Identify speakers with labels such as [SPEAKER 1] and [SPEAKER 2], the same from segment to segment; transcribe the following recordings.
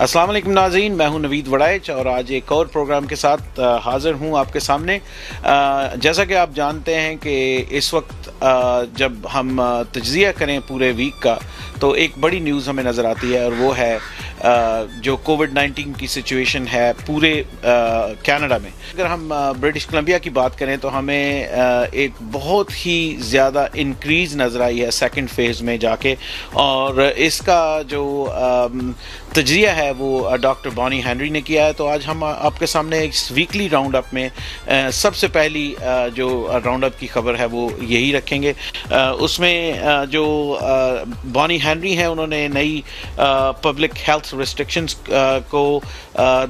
[SPEAKER 1] अस्सलाम वालेकुम नाज़रीन, मैं हूं नवीद वड़ाइच और आज एक और प्रोग्राम के साथ हाज़िर हूं आपके सामने। जैसा कि आप जानते हैं कि इस वक्त जब हम तज्ज़िया करें पूरे वीक का तो एक बड़ी न्यूज़ हमें नज़र आती है और वो है जो कोविड-19 की सिचुएशन है पूरे कनाडा में। अगर हम ब्रिटिश कोलंबिया की बात करें तो हमें एक बहुत ही ज़्यादा इंक्रीज़ नज़र आई है सेकंड फेज़ में जाके, और इसका जो तज्ज़िया है वो डॉक्टर बॉनी हेनरी ने किया है। तो आज हम आपके सामने इस वीकली राउंड अप में सबसे पहली जो राउंड अप की खबर है वो यही रखेंगे। उसमें जो बॉनी हेनरी हैं उन्होंने नई पब्लिक हेल्थ रिस्ट्रिक्शंस को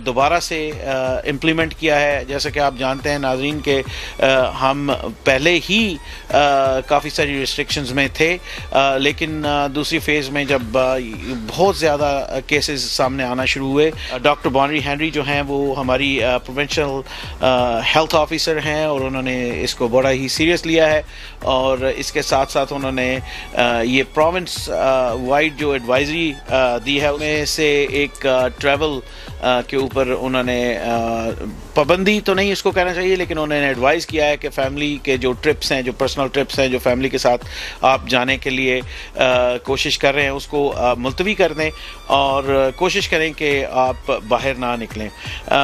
[SPEAKER 1] दोबारा से इम्प्लीमेंट किया है। जैसे कि आप जानते हैं नाज़रीन के हम पहले ही काफ़ी सारी रिस्ट्रिक्शंस में थे, लेकिन दूसरी फेज़ में जब बहुत ज़्यादा केसेस सामने आना शुरू हुए, डॉक्टर बॉनी हेनरी जो हैं वो हमारी प्रोविंशियल हेल्थ ऑफिसर हैं और उन्होंने इसको बड़ा ही सीरियस लिया है। और इसके साथ साथ उन्होंने ये प्रोविंस वाइड जो एडवाइजरी दी है उनमें से एक ट्रैवल के ऊपर उन्होंने पाबंदी तो नहीं इसको कहना चाहिए, लेकिन उन्होंने एडवाइस किया है कि फैमिली के जो ट्रिप्स हैं, जो पर्सनल ट्रिप्स हैं, जो फैमिली के साथ आप जाने के लिए कोशिश कर रहे हैं उसको मुलतवी कर दें और कोशिश करें कि आप बाहर ना निकलें।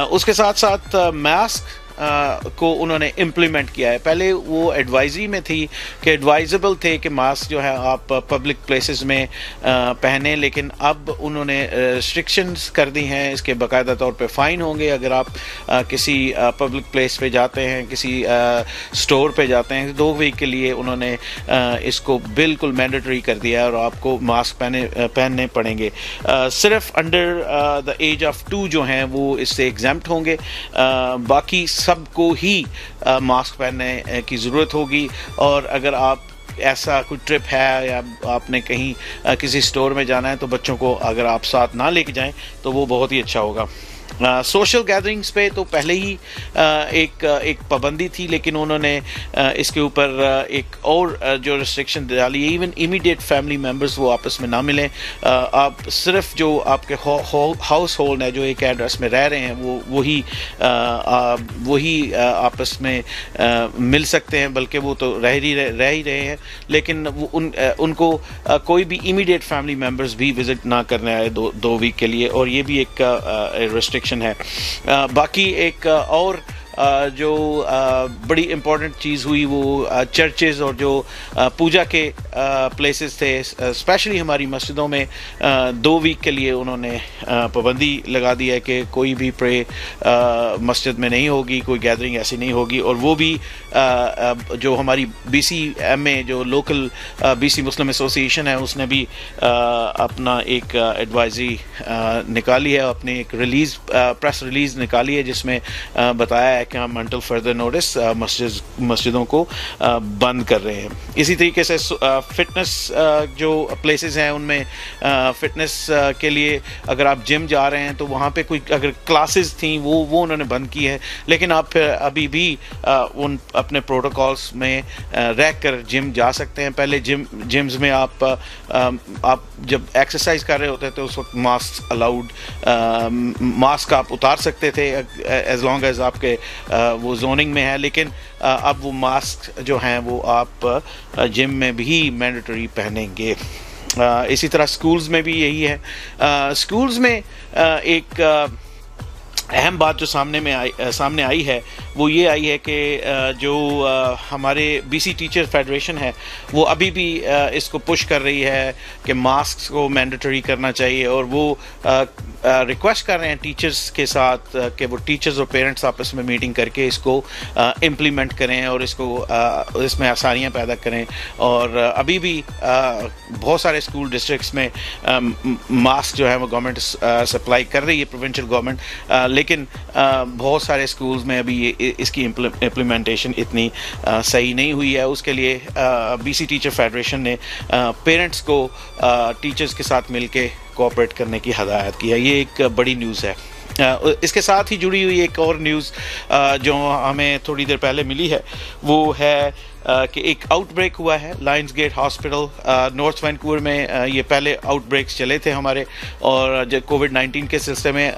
[SPEAKER 1] उसके साथ साथ मास्क को उन्होंने इम्प्लीमेंट किया है। पहले वो एडवाइजरी में थी कि एडवाइजेबल थे कि मास्क जो है आप पब्लिक प्लेसेस में पहने, लेकिन अब उन्होंने रिस्ट्रिक्शंस कर दी हैं। इसके बाकायदा तौर पे फ़ाइन होंगे अगर आप किसी पब्लिक प्लेस पे जाते हैं, किसी स्टोर पे जाते हैं। 2 वीक के लिए उन्होंने इसको बिल्कुल मैंडेटरी कर दिया है और आपको मास्क पहनने पड़ेंगे। सिर्फ अंडर द एज ऑफ 2 जो हैं वो इससे एग्जेम्प्ट होंगे, बाकी सबको ही मास्क पहनने की ज़रूरत होगी। और अगर आप ऐसा कोई ट्रिप है या आपने कहीं किसी स्टोर में जाना है तो बच्चों को अगर आप साथ ना लेके जाएं तो वो बहुत ही अच्छा होगा। सोशल गैदरिंग्स पे तो पहले ही एक पाबंदी थी, लेकिन उन्होंने इसके ऊपर एक और जो रिस्ट्रिक्शन डाली है, इवन इमीडिएट फैमिली मेम्बर्स वो आपस में ना मिलें। आप सिर्फ जो आपके हाउस होल्ड है, जो एक एड्रेस में रह रहे हैं, वही आपस में मिल सकते हैं, बल्कि वो तो रह ही रहे हैं, लेकिन उनको कोई भी इमीडिएट फैमिली मेम्बर्स भी विजिट ना करने आए 2 वीक के लिए, और ये भी एक रिस्ट्रिक्शन है। बाकी एक और जो बड़ी इम्पॉर्टेंट चीज़ हुई वो चर्चेज़ और जो पूजा के प्लेसेस थे, स्पेशली हमारी मस्जिदों में 2 वीक के लिए उन्होंने पाबंदी लगा दी है कि कोई भी प्रे मस्जिद में नहीं होगी, कोई गैदरिंग ऐसी नहीं होगी। और वो भी जो हमारी BCMA जो लोकल BC मुस्लिम एसोसिएशन है उसने भी अपना एक एडवाइजरी निकाली है, अपनी एक प्रेस रिलीज़ निकाली है जिसमें बताया है कि हम अंटिल फर्दर नोटिस मस्जिदों को बंद कर रहे हैं। इसी तरीके से फिटनेस जो प्लेसेस हैं उनमें फिटनेस के लिए अगर आप जिम जा रहे हैं तो वहाँ पे कोई अगर क्लासेस थी वो उन्होंने बंद की है, लेकिन आप अभी भी उन अपने प्रोटोकॉल्स में रह कर जिम जा सकते हैं। पहले जिम्स में आप जब एक्सरसाइज कर रहे होते थे उस वक्त मास्क अलाउड, मास्क आप उतार सकते थे एज लॉन्ग एज आपके वो जोनिंग में है, लेकिन अब वो मास्क जो हैं वो आप जिम में भी मैंडेटरी पहनेंगे। इसी तरह स्कूल्स में भी यही है। स्कूल्स में एक अहम बात जो सामने आई है वो ये आई है कि जो हमारे BC टीचर फेडरेशन है वो अभी भी इसको पुश कर रही है कि मास्क को मैंडेटरी करना चाहिए, और वो रिक्वेस्ट कर रहे हैं टीचर्स के साथ कि वो टीचर्स और पेरेंट्स आपस में मीटिंग करके इसको इम्प्लीमेंट करें और इसमें आसानियाँ पैदा करें। और अभी भी बहुत सारे स्कूल डिस्ट्रिक्ट्स में मास्क जो है वो गवर्नमेंट सप्लाई कर रही है, प्रोविंशियल गवर्नमेंट, लेकिन बहुत सारे स्कूल्स में अभी इसकी इम्प्लीमेंटेशन इतनी सही नहीं हुई है। उसके लिए BC टीचर फेडरेशन ने पेरेंट्स को टीचर्स के साथ मिलके कोऑपरेट करने की हदायत की है। ये एक बड़ी न्यूज़ है। इसके साथ ही जुड़ी हुई एक और न्यूज़ जो हमें थोड़ी देर पहले मिली है वो है कि एक आउटब्रेक हुआ है Lions Gate Hospital North Vancouver में। ये पहले आउटब्रेक्स चले थे हमारे, और जो कोविड-19 के सिलसिले में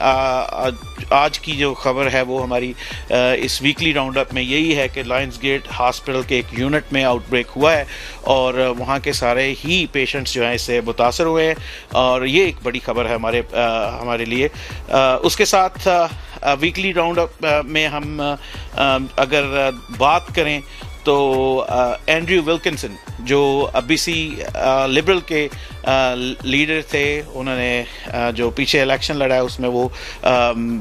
[SPEAKER 1] आज की जो खबर है वो हमारी इस वीकली राउंड अप में यही है कि लायंस गेट हॉस्पिटल के एक यूनिट में आउटब्रेक हुआ है और वहाँ के सारे ही पेशेंट्स जो हैं इससे मुतासर हुए हैं, और ये एक बड़ी खबर है हमारे लिए। उसके साथ वीकली राउंड अप में हम अगर बात करें तो एंड्रयू विल्किंसन जो बीसी लिबरल के लीडर थे, उन्होंने जो पीछे इलेक्शन लड़ा है उसमें वो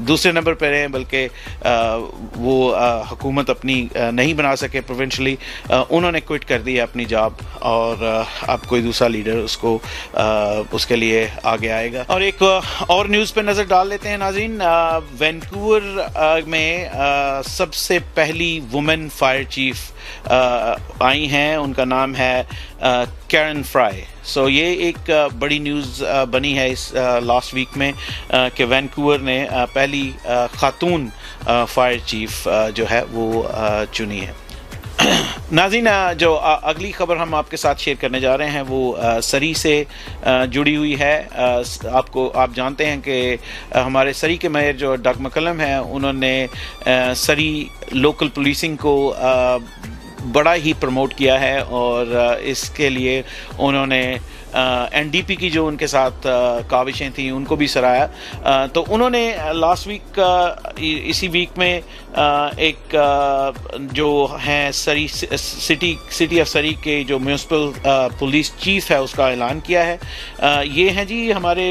[SPEAKER 1] दूसरे नंबर पर रहे, बल्कि वो हुकूमत अपनी नहीं बना सके प्रोविंशली। उन्होंने क्विट कर दिया अपनी जॉब, और अब कोई दूसरा लीडर उसके लिए आगे आएगा। और एक और न्यूज़ पे नज़र डाल लेते हैं नाज़रीन। वैंकूवर में सबसे पहली वुमेन फायर चीफ आई हैं, उनका नाम है कैरन फ्राई। सो ये एक बड़ी न्यूज़ बनी है इस लास्ट वीक में कि वैंकूवर ने पहली खातून फायर चीफ जो है वो चुनी है। नाज़रीन, जो अगली खबर हम आपके साथ शेयर करने जा रहे हैं वो सरी से जुड़ी हुई है। आप जानते हैं कि हमारे सरी के मेयर जो डग मैकलम हैं, उन्होंने सरी लोकल पुलिसिंग को बड़ा ही प्रमोट किया है, और इसके लिए उन्होंने एनडीपी की जो उनके साथ काविशें थी उनको भी सराहा। तो उन्होंने लास्ट वीक इसी वीक में एक जो हैं सिटी ऑफ सरी के जो म्यूनसिपल पुलिस चीफ है उसका ऐलान किया है। ये हैं जी हमारे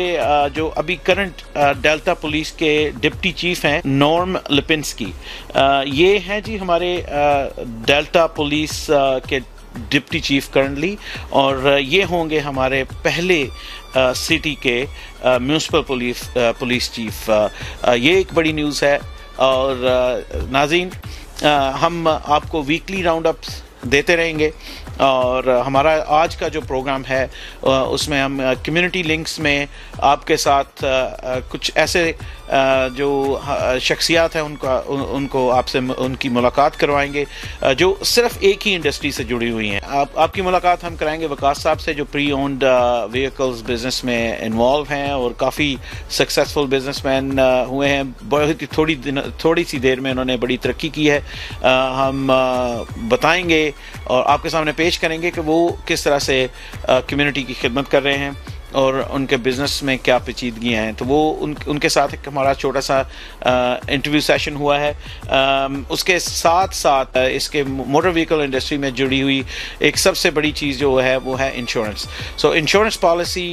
[SPEAKER 1] जो अभी करंट डेल्टा पुलिस के डिप्टी चीफ हैं नॉर्म लिपिंस्की। ये हैं जी हमारे डेल्टा पुलिस के डिप्टी चीफ करंटली, और ये होंगे हमारे पहले सिटी के म्यूनसिपल पुलिस चीफ। ये एक बड़ी न्यूज़ है। और नाज़रीन, हम आपको वीकली राउंड अप्स देते रहेंगे, और हमारा आज का जो प्रोग्राम है उसमें हम कम्युनिटी लिंक्स में आपके साथ कुछ ऐसे जो शख्सियात हैं उनको आपसे उनकी मुलाकात करवाएंगे जो सिर्फ एक ही इंडस्ट्री से जुड़ी हुई हैं। आपकी मुलाकात हम कराएंगे वकास साहब से, जो प्री ओन्ड व्हीकल्स बिजनेस में इन्वॉल्व हैं और काफ़ी सक्सेसफुल बिजनेसमैन हुए हैं। बहुत थोड़ी सी देर में उन्होंने बड़ी तरक्की की है। हम बताएंगे और आपके सामने पेश करेंगे कि वो किस तरह से कम्युनिटी की खिदमत कर रहे हैं और उनके बिज़नेस में क्या पेचीदगियाँ हैं। तो वो उनके साथ एक हमारा छोटा सा इंटरव्यू सेशन हुआ है। उसके साथ साथ इसके मोटर व्हीकल इंडस्ट्री में जुड़ी हुई एक सबसे बड़ी चीज़ जो है वो है इंश्योरेंस। सो इंश्योरेंस पॉलिसी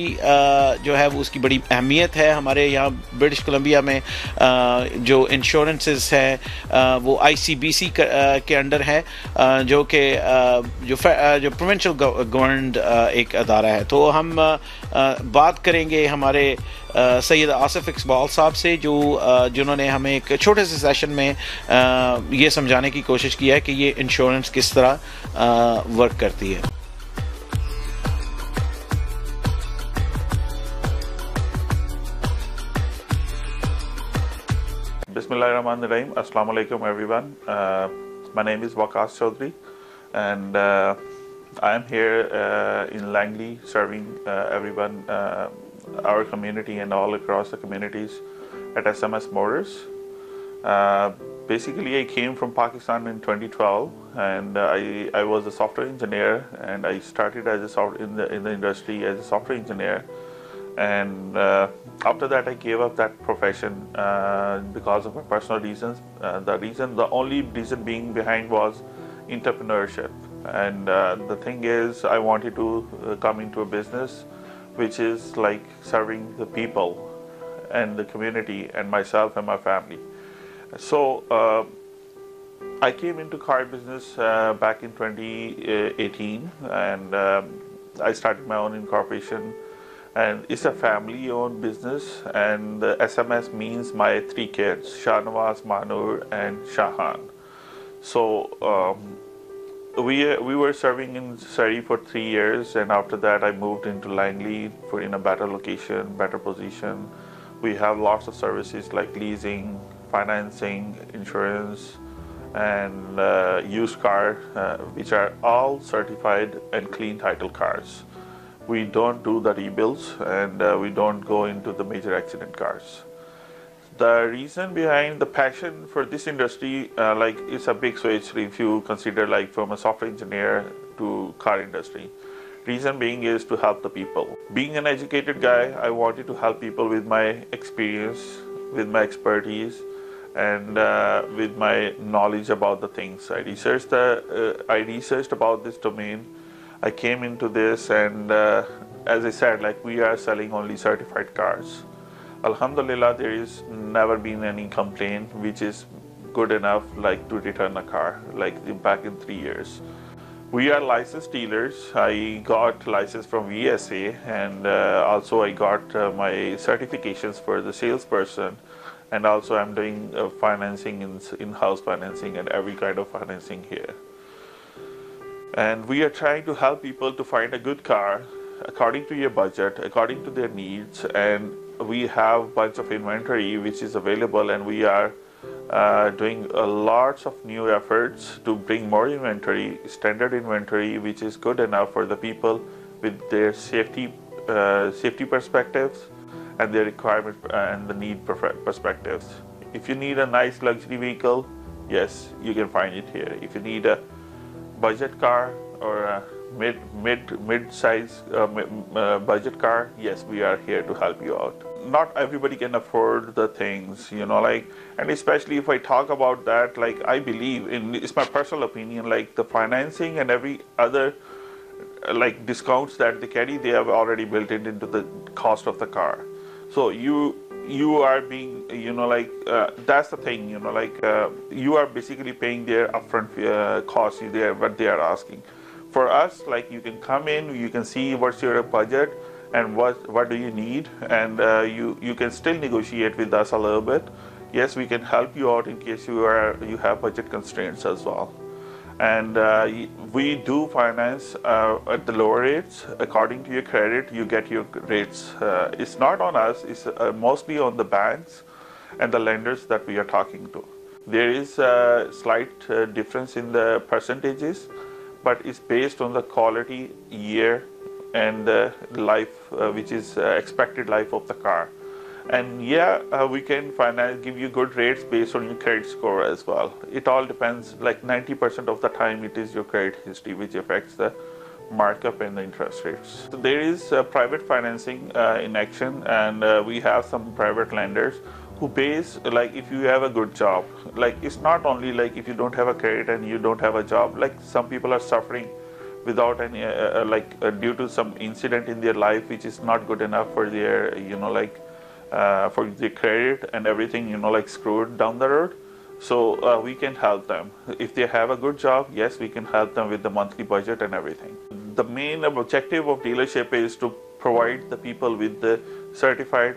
[SPEAKER 1] जो है वो उसकी बड़ी अहमियत है। हमारे यहाँ ब्रिटिश कोलंबिया में जो इंश्योरेंसेस हैं वो ICBC के अंडर है, जो कि जो प्रोविंशियल गवर्नमेंट एक अदारा है। तो हम बात करेंगे हमारे सैयद आसिफ इकबाल साहब से, जिन्होंने हमें एक छोटे से सेशन में ये समझाने की कोशिश की है कि ये इंश्योरेंस किस तरह वर्क करती है।
[SPEAKER 2] Bismillahirrahmanirrahim. Assalamu alaikum everyone. My name is Waqas Chaudhry, and I am here in Langley serving everyone, our community and all across the communities at SMS Motors. Basically, I came from Pakistan in 2012, and I was a software engineer, and I started as in the industry as a software engineer. And after that I gave up that profession because of my personal reasons. The only reason being behind was entrepreneurship. And the thing is, I wanted to come into a business which is like serving the people and the community and myself and my family. So I came into car business back in 2018, and I started my own incorporation. And it's a family-owned business, and SMS means my 3 kids, Shahnawaz, Manur, and Shahan. So we were serving in Surrey for 3 years, and after that I moved into Langley in a better location, better position. We have lots of services like leasing, financing, insurance, and used car, which are all certified and clean title cars. We don't do the rebuilds, and we don't go into the major accident cars. The reason behind the passion for this industry, like it's a big switch if you consider like from a software engineer to car industry. Reason being is to help the people. Being an educated guy, I wanted to help people with my experience, with my expertise, and with my knowledge about the things. I researched about this domain. I came into this, and as I said, like we are selling only certified cars. Alhamdulillah, there is never been any complaint which is good enough like to return a car, like back in 3 years. We are licensed dealers. I got license from VSA, and also I got my certifications for the salesperson, and also I'm doing financing, in-house financing and every kind of financing here. And we are trying to help people to find a good car according to your budget, according to their needs, and we have a bunch of inventory which is available, and we are doing lots of new efforts to bring more inventory, standard inventory, which is good enough for the people with their safety perspectives and their requirement and the need perspectives. If you need a nice luxury vehicle, yes, you can find it here. If you need a budget car or a mid-size budget car, yes, we are here to help you out. Not everybody can afford the things, and especially if I talk about that, like I believe it's my personal opinion, like the financing and every other like discounts that they carry, they have already built it into the cost of the car. So you are being, that's the thing, you are basically paying their upfront costs, what they are asking. For us, like you can come in, you can see what's your budget and what do you need, and you can still negotiate with us a little bit. Yes, we can help you out in case you have budget constraints as well. And we do finance at the lower rates. According to your credit, you get your rates. It's not on us, it's mostly on the banks and the lenders that we are talking to. There is a slight difference in the percentages, but it's based on the quality, year, and the life, which is expected life of the car. And yeah, we can give you good rates based on your credit score as well. It all depends, like 90% of the time it is your credit history which affects the markup and the interest rates. So there is private financing in action, and we have some private lenders who base, like if you have a good job, like it's not only like if you don't have a credit and you don't have a job, like some people are suffering without any due to some incident in their life which is not good enough for their for the credit, and everything screwed down the road. So we can help them. If they have a good job, yes, we can help them with the monthly budget and everything. The main objective of dealership is to provide the people with the certified,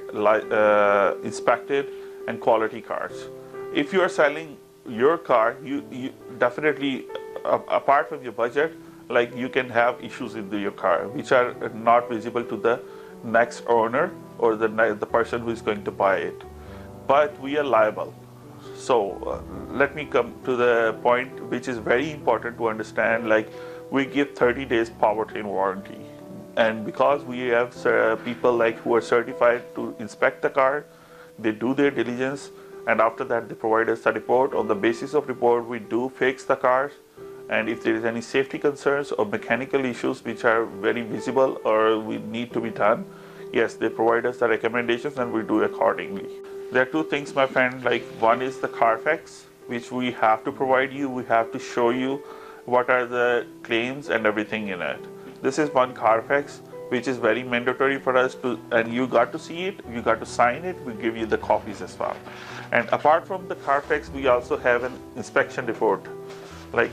[SPEAKER 2] inspected and quality cars. If you are selling your car, you definitely, apart from your budget, like you can have issues with your car which are not visible to the next owner or the person who is going to buy it, but we are liable. So let me come to the point which is very important to understand. Like we give 30 days powertrain warranty, and because we have people like who are certified to inspect the car, they do their diligence, and after that they provide us a report. On the basis of report, we do fix the cars, and if there is any safety concerns or mechanical issues which are very visible or we need to be done, yes, they provide us the recommendations and we do accordingly. There are two things, my friend. Like one is the Carfax, which we have to provide you. We have to show you what are the claims and everything in it. This is one Carfax which is very mandatory for us to, and you got to see it, you got to sign it, we give you the copies as well. And apart from the Carfax, we also have an inspection report. Like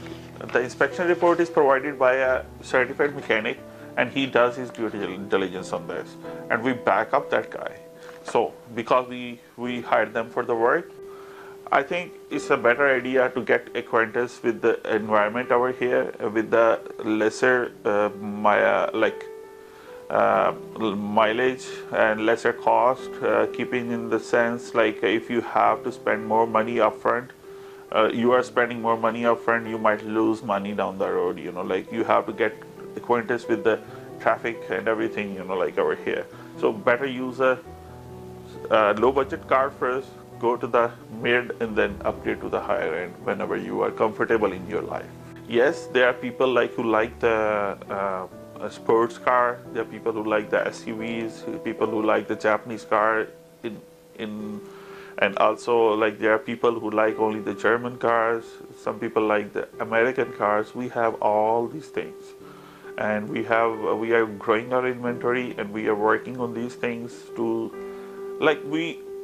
[SPEAKER 2] the inspection report is provided by a certified mechanic, and he does his due diligence on this, and we back up that guy. So because we hired them for the work, I think it's a better idea to get acquaintance with the environment over here, with the lesser mileage and lesser cost, keeping in the sense like if you have to spend more money upfront, you are spending more money up front, you might lose money down the road. Like you have to get acquainted with the traffic and everything, like over here. So better use a low budget car first, go to the mid, and then upgrade to the higher end whenever you are comfortable in your life. Yes, there are people who like the a sports car. There are people who like the SUVs, people who like the Japanese car and also there are people who like only the German cars. Some people like the American cars. We have all these things, and we are growing our inventory, and we are working on these things to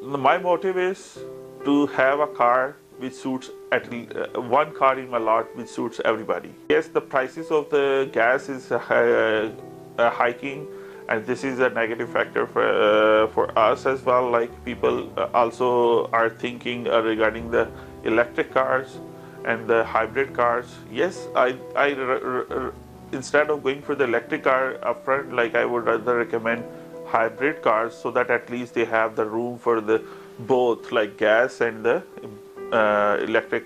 [SPEAKER 2] my motive is to have a car which suits one car in my lot which suits everybody. Yes, the prices of the gas is hiking, and this is a negative factor for us as well. Like people also are thinking regarding the electric cars and the hybrid cars. Yes, I instead of going for the electric car upfront, I would rather recommend hybrid cars, so that at least they have the room for the both, like gas and the electric,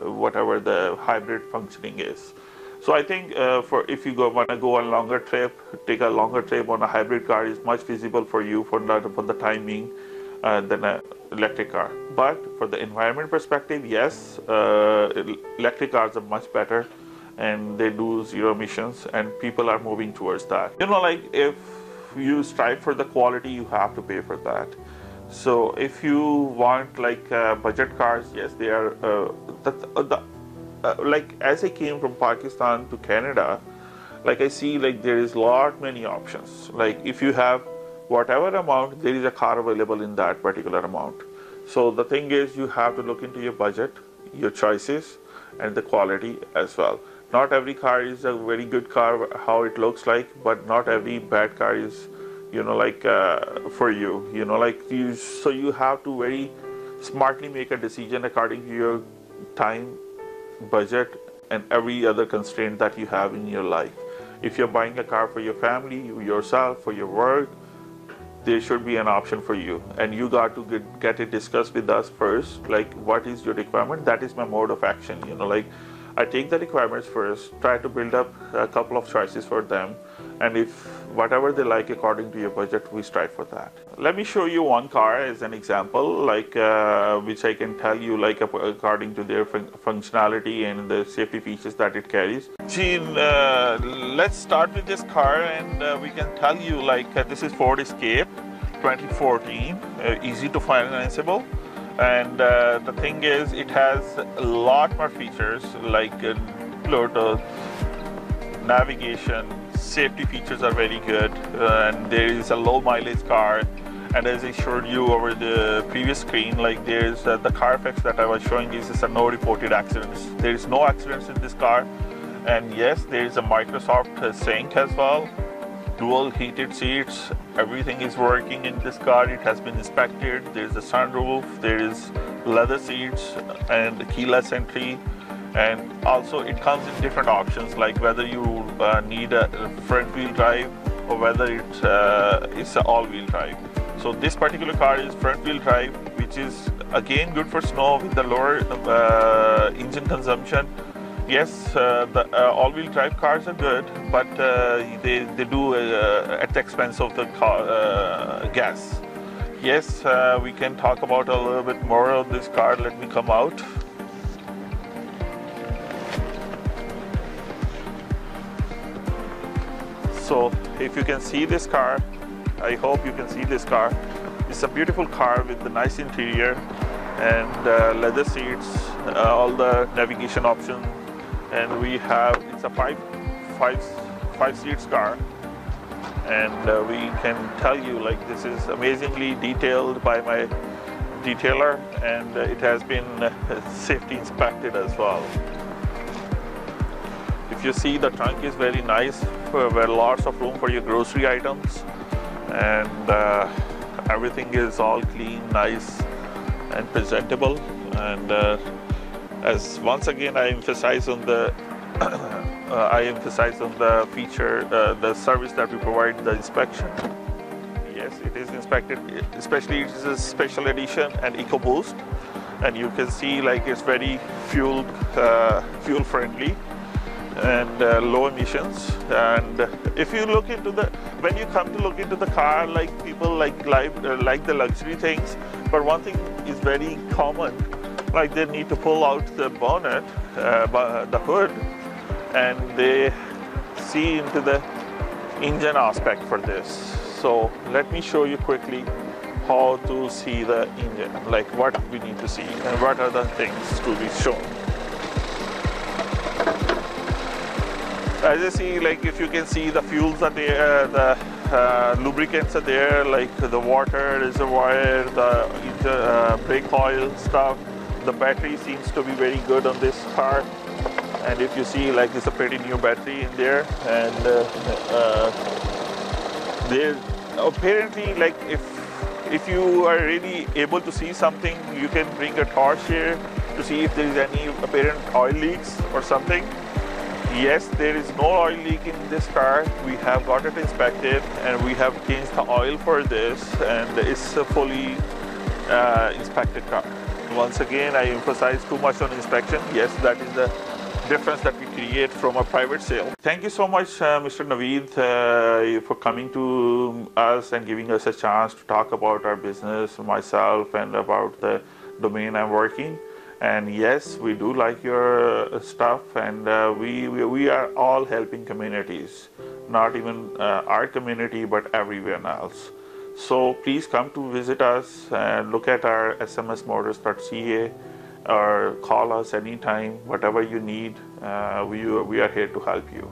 [SPEAKER 2] whatever the hybrid functioning is. So I think if you want to go on a longer trip, take a longer trip on a hybrid car is much feasible for you for the time being than an electric car. But for the environment perspective, yes, electric cars are much better, and they do zero emissions, and people are moving towards that. If you strive for the quality, you have to pay for that. So if you want budget cars, yes, they are as I came from Pakistan to Canada, I see there is many options. If you have whatever amount, there is a car available in that particular amount. So the thing is, you have to look into your budget, your choices, and the quality as well. Not every car is a very good car, how it looks like, but not every bad car is, for you. So you have to very smartly make a decision according to your time, budget, and every other constraint that you have in your life. If you're buying a car for your family, yourself, for your work, there should be an option for you, and you got to get it discussed with us first. What is your requirement? That is my mode of action. I take the requirements first, try to build up a couple of choices for them, and if whatever they like according to your budget, we strive for that. Let me show you one car as an example, which I can tell you according to their functionality and the safety features that it carries. Let's start with this car, and we can tell you this is Ford Escape 2014, easy to financeable. And the thing is, it has a lot more features like Bluetooth, navigation, safety features are very good, and there is a low mileage car. And as I showed you over the previous screen, there's the Carfax that I was showing is a no reported accidents. There is no accidents in this car, and yes, there is a Microsoft Sync as well. Dual heated seats, everything is working in this car. It has been inspected. There's a sunroof, there is leather seats and keyless entry, and also it comes in different options, like whether you need a front wheel drive or whether it's an all-wheel drive. So this particular car is front wheel drive, which is again good for snow with the lower engine consumption. Yes, the all-wheel drive cars are good, but they do at the expense of the gas. Yes, we can talk about a little bit more of this car. Let me come out. So if you can see this car, I hope you can see this car. It's a beautiful car with a nice interior and leather seats, all the navigation options. And it's a five seats car, and we can tell you this is amazingly detailed by my detailer, and it has been safety inspected as well. If you see, the trunk is very nice, where lots of room for your grocery items, and everything is all clean, nice, and presentable. And as once again, I emphasize on the feature, the service that we provide, the inspection. Yes, it is inspected, especially it is a special edition and EcoBoost. and you can see like it's very fuel friendly and low emissions. And if you look into when you come to look into the car, like people like the luxury things, but one thing is very common, like they need to pull out the bonnet, the hood, and they see into the engine aspect for this. So let me show you quickly how to see the engine, like what we need to see and what are the things to be shown. As you see, like if you can see, the fuels are there, the lubricants are there, like the water reservoir, the brake oil stuff. The battery seems to be very good on this car, and if you see, like it's a pretty new battery in there, and there apparently, like if you are really able to see something, you can bring a torch here to see if there is any apparent oil leaks or something. Yes, there is no oil leak in this car. We have got it inspected and we have changed the oil for this, and it's a fully inspected car. Once again, I emphasize too much on inspection. Yes, that is the difference that we create from a private sale. Thank you so much, Mr. Naveed, for coming to us and giving us a chance to talk about our business, myself, and about the domain I'm working. And yes, we do like your stuff, and we are all helping communities, not even our community, but everyone else. So please come to visit us and look at our smsmotors.ca, or call us anytime, whatever you need. We are here to help you.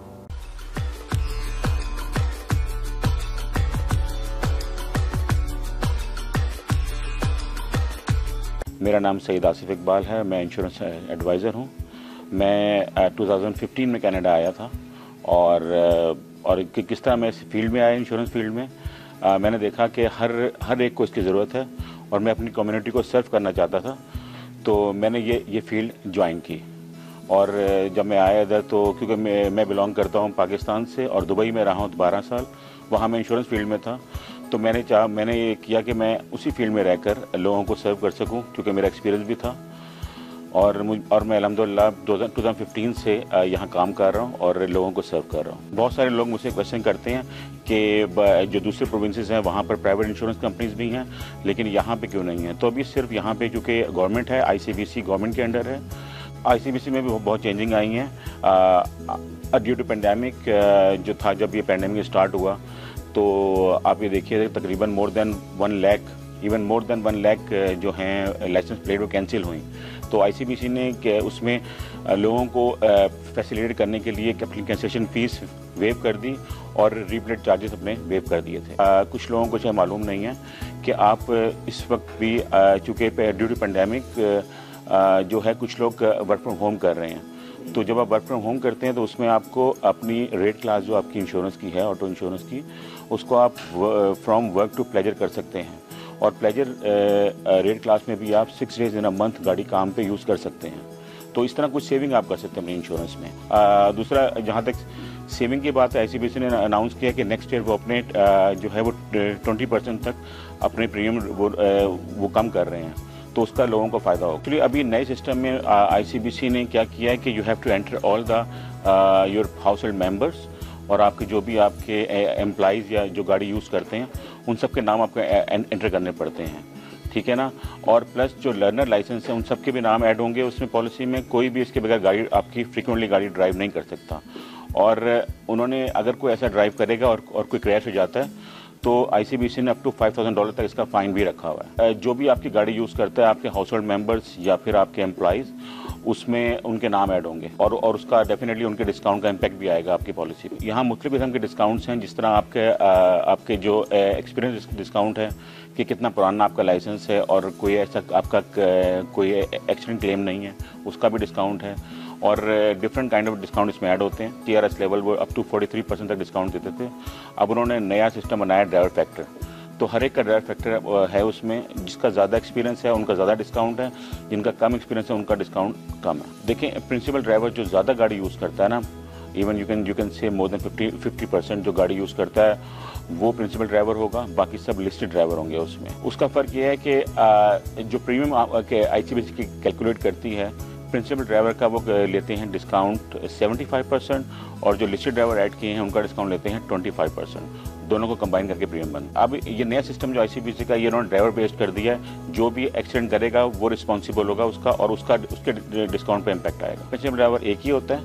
[SPEAKER 3] मेरा नाम सईद आसिफ इकबाल है, मैं insurance adviser हूँ। मैं 2015 में Canada आया था, और किस तरह मैं इस फील्ड में आया, इंश्योरेंस फील्ड में, मैंने देखा कि हर एक को इसकी ज़रूरत है, और मैं अपनी कम्युनिटी को सर्व करना चाहता था, तो मैंने ये फील्ड ज्वाइन की। और जब मैं आया इधर, तो क्योंकि मैं बिलोंग करता हूँ पाकिस्तान से, और दुबई में रहा हूँ 12 साल, वहाँ मैं इंश्योरेंस फील्ड में था, तो मैंने ये किया कि मैं उसी फील्ड में रहकर लोगों को सर्व कर सकूं, क्योंकि मेरा एक्सपीरियंस भी था, और मैं अल्हम्दुलिल्लाह 2015 से यहाँ काम कर रहा हूँ और लोगों को सर्व कर रहा हूँ। बहुत सारे लोग मुझसे क्वेश्चन करते हैं कि जो दूसरे प्रोविंसेस हैं वहाँ पर प्राइवेट इंश्योरेंस कंपनीज भी हैं, लेकिन यहाँ पे क्यों नहीं है। तो अभी सिर्फ यहाँ पे क्योंकि गवर्नमेंट है, ICBC गवर्नमेंट के अंडर है, ICBC में भी बहुत चेंजिंग आई हैं ड्यू टू पेंडेमिक। जो था, जब ये पेंडेमिक स्टार्ट हुआ, तो आप ये देखिए तकरीबन मोर देन 1 लाख जो हैं लाइसेंस प्लेट वो कैंसिल हुई। तो ICBC ने उसमें लोगों को फैसिलिटेट करने के लिए अपनी कैंसिलेशन फीस वेव कर दी और रीप्लेट चार्जेस अपने वेव कर दिए थे। कुछ लोगों को शायद मालूम नहीं है कि आप इस वक्त भी चूँकि ड्यू टू पेंडेमिक जो है कुछ लोग वर्क फ्रॉम होम कर रहे हैं। तो जब आप वर्क फ्रॉम होम करते हैं तो उसमें आपको अपनी रेट क्लास जो आपकी इंश्योरेंस की है, ऑटो इंश्योरेंस की, उसको आप फ्रॉम वर्क टू प्लेजर कर सकते हैं, और प्लेजर रेट क्लास में भी आप 6 डेज इन अ मंथ गाड़ी काम पे यूज़ कर सकते हैं। तो इस तरह कुछ सेविंग आप कर सकते हैं अपनी इंश्योरेंस में। दूसरा, जहाँ तक सेविंग की बात है, ICBC ने अनाउंस किया कि नेक्स्ट ईयर वो अपने जो है वो 20% तक अपने प्रीमियम वो कम कर रहे हैं, तो उसका लोगों को फ़ायदा होगा। एक्चुअली अभी नए सिस्टम में ICBC ने क्या किया है कि you have to enter all the your household members, और आपके जो भी आपके एम्प्लॉइज़ या जो गाड़ी यूज़ करते हैं उन सब के नाम आपको एंटर करने पड़ते हैं, ठीक है ना। और प्लस जो लर्नर लाइसेंस है उन सब के भी नाम ऐड होंगे उसमें पॉलिसी में। कोई भी इसके बगैर गाड़ी आपकी फ्रीक्वेंटली गाड़ी ड्राइव नहीं कर सकता, और उन्होंने अगर कोई ऐसा ड्राइव करेगा और कोई क्रैश हो जाता है तो ICBC ने अप टू $5,000 तक इसका फाइन भी रखा हुआ है। जो भी आपकी गाड़ी यूज़ करता है, आपके हाउस होल्ड मेम्बर्स या फिर आपके एम्प्लॉइज़, उसमें उनके नाम ऐड होंगे, और उसका डेफिनेटली उनके डिस्काउंट का इम्पैक्ट भी आएगा आपकी पॉलिसी पे। यहाँ मुख्तलिफ किस्म के डिस्काउंट्स हैं, जिस तरह आपके जो एक्सपीरियंस डिस्काउंट है कि कितना पुराना आपका लाइसेंस है और कोई ऐसा आपका कोई एक्सीडेंट क्लेम नहीं है, उसका भी डिस्काउंट है, और डिफरेंट काइंड ऑफ डिस्काउंट इसमें ऐड होते हैं। TRS लेवल वो अप टू 43% तक डिस्काउंट देते थे। अब उन्होंने नया सिस्टम बनाया ड्राइवर फैक्टर, तो हर एक का ड्राइवर फैक्टर है उसमें। जिसका ज़्यादा एक्सपीरियंस है उनका ज़्यादा डिस्काउंट है, जिनका कम एक्सपीरियंस है उनका डिस्काउंट कम है। देखें, प्रिंसिपल ड्राइवर जो ज़्यादा गाड़ी यूज़ करता है ना, इवन यू कैन से मोर देन 50% जो गाड़ी यूज़ करता है वो प्रिंसिपल ड्राइवर होगा, बाकी सब लिस्टेड ड्राइवर होंगे उसमें। उसका फ़र्क ये है कि जो प्रीमियम ICBC की कैलकुलेट करती है, प्रिंसिपल ड्राइवर का वो लेते हैं डिस्काउंट 75% और जो लिस्टेड ड्राइवर ऐड किए हैं उनका डिस्काउंट लेते हैं 25%। दोनों को कंबाइन करके प्रीमियम बनता है। अब ये नया सिस्टम जो ICBC का ये उन्होंने ड्राइवर बेस्ड कर दिया है, जो भी एक्सीडेंट करेगा वो रिस्पॉन्सिबल होगा उसका और उसके डिस्काउंट पे इम्पैक्ट आएगा। प्रिंसिपल ड्राइवर एक ही होता है,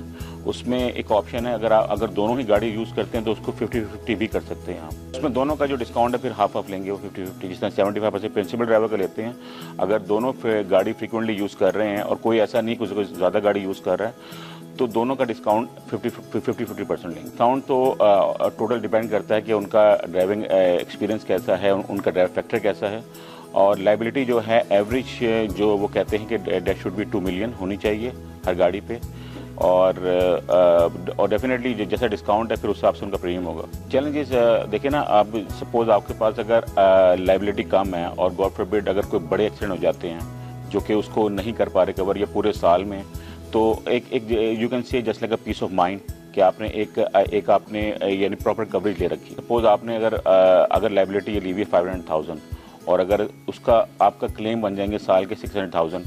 [SPEAKER 3] उसमें एक ऑप्शन है अगर दोनों ही गाड़ी यूज़ करते हैं तो उसको 50-50 भी कर सकते हैं आप। उसमें दोनों का जो डिस्काउंट है फिर हाफ लेंगे वो 50-50, जिस तरह 75% प्रिंसिपल ड्राइवर का लेते हैं। अगर दोनों गाड़ी फ्रीक्वेंटली यूज़ कर रहे हैं और कोई ऐसा नहीं कुछ ज़्यादा गाड़ी यूज़ कर रहा है तो दोनों का डिस्काउंट 50% लेंगे। डिस्काउंट तो टोटल डिपेंड करता है कि उनका ड्राइविंग एक्सपीरियंस कैसा है, उनका ड्राइव फैक्टर कैसा है और लाइबिलिटी जो है एवरेज जो वो कहते हैं कि डेट शुड बी 2 मिलियन होनी चाहिए हर गाड़ी पे और डेफिनेटली जैसा डिस्काउंट है फिर उस हिसाब से उनका प्रीमियम होगा। चैलेंजेस देखिए ना, आप सपोज आपके पास अगर लाइबिलिटी कम है और गॉड फॉरबिड अगर कोई बड़े एक्सीडेंट हो जाते हैं जो कि उसको नहीं कर पा रहे कवर या पूरे साल में, तो एक you can say just like a piece of mind कि आपने एक आपने यानी प्रॉपर कवरेज ले रखी। सपोज आपने अगर लाइबिलिटी ये ली हुई है 500,000 और अगर उसका आपका क्लेम बन जाएंगे साल के 600,000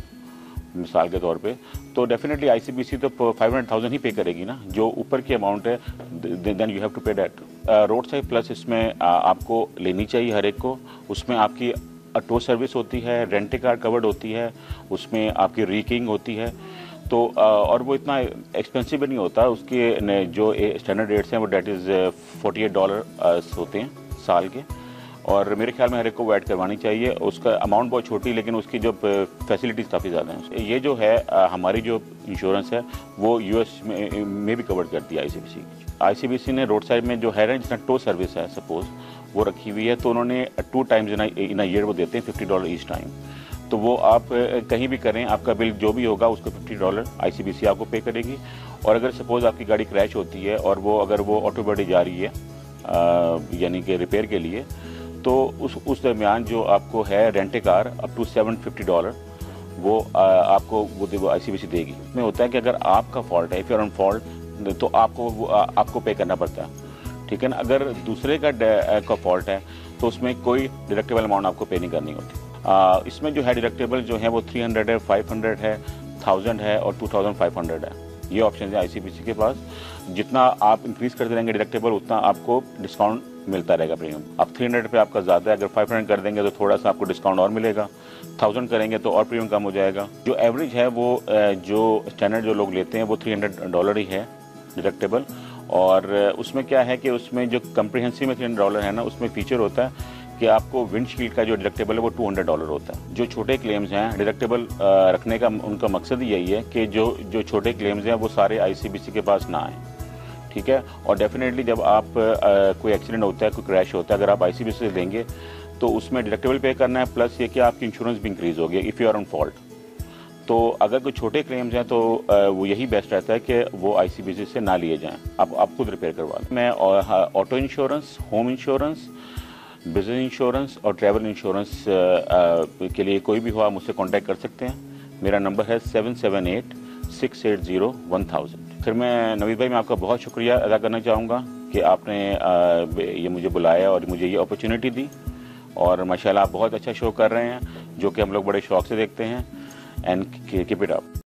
[SPEAKER 3] मिसाल के तौर पे, तो डेफिनेटली ICBC तो 500,000 ही पे करेगी ना, जो ऊपर की अमाउंट है देन यू हैव टू पे दैट। रोड साइड प्लस इसमें आपको लेनी चाहिए हर एक को। उसमें आपकी टो सर्विस होती है, रेंट कार कवर्ड होती है, उसमें आपकी रीकिंग होती है, तो और वो इतना एक्सपेंसिव भी नहीं होता। उसके जो स्टैंडर्ड रेट्स हैं वो डेट इज़ $48 होते हैं साल के और मेरे ख्याल में हर एक को ऐड करवानी चाहिए। उसका अमाउंट बहुत छोटी लेकिन उसकी जो फैसिलिटीज़ काफ़ी ज़्यादा हैं। ये जो है हमारी जो इंश्योरेंस है वो US में भी कवर करती है ICBC ने रोड साइड में जो है ना जितना टो सर्विस है सपोज वो रखी हुई है, तो उन्होंने 2 टाइम्स इन अ ईयर वो देते हैं $50 ईच टाइम। तो वो आप कहीं भी करें आपका बिल जो भी होगा उसको $50 ICBC आपको पे करेगी। और अगर सपोज आपकी गाड़ी क्रैश होती है और वो अगर वो ऑटो बॉडी जा रही है यानी कि रिपेयर के लिए, तो उस दरमियान जो आपको है रेंट कार अप टू $750 वो आपको वो ICBC देगी। इसमें होता है कि अगर आपका फॉल्ट है, if you are on fault, तो आपको पे करना पड़ता है, ठीक है ना। अगर दूसरे का फॉल्ट है तो उसमें कोई डिडक्टेबल अमाउंट आपको पे नहीं करनी होती। इसमें जो है डिडक्टेबल जो है वो 300 है, 500 है, 1000 है और 2500 है। ये ऑप्शन है ICBC के पास। जितना आप इंक्रीज करते रहेंगे डिडक्टेबल उतना आपको डिस्काउंट मिलता रहेगा प्रीमियम। अब 300 पे आपका ज़्यादा है, अगर 500 कर देंगे तो थोड़ा सा आपको डिस्काउंट और मिलेगा, 1000 करेंगे तो और प्रीमियम कम हो जाएगा। जो एवरेज है वो जो स्टैंडर्ड जो लोग लेते हैं वो $300 ही है डिडक्टेबल। और उसमें क्या है कि उसमें जो कम्प्रिहेंसिव में $300 है ना, उसमें फीचर होता है कि आपको विंडशील्ड का जो डिडक्टेबल है वो $200 होता है। जो छोटे क्लेम्स हैं डिडक्टेबल रखने का उनका मकसद यही है कि जो छोटे क्लेम्स हैं वो सारे ICBC के पास ना आए, ठीक है। और डेफिनेटली जब आप कोई एक्सीडेंट होता है, कोई क्रैश होता है, अगर आप ICBC से लेंगे तो उसमें डिडक्टेबल पे करना है, प्लस ये कि आपकी इंश्योरेंस भी इंक्रीज होगी if you are on fault. तो अगर कोई छोटे क्लेम्स हैं तो वो यही बेस्ट रहता है कि वो ICBC से ना लिए जाएं, आप खुद रिपेयर करवा लें। मैं auto insurance, home insurance, business insurance और ट्रैवल इंश्योरेंस के लिए कोई भी हो आप मुझसे कांटेक्ट कर सकते हैं। मेरा नंबर है 778-680-1000। फिर मैं नवीद भाई, मैं आपका बहुत शुक्रिया अदा करना चाहूँगा कि आपने ये मुझे बुलाया और मुझे ये अपॉर्चुनिटी दी। और माशाल्लाह आप बहुत अच्छा शो कर रहे हैं जो कि हम लोग बड़े शौक से देखते हैं। And keep it up.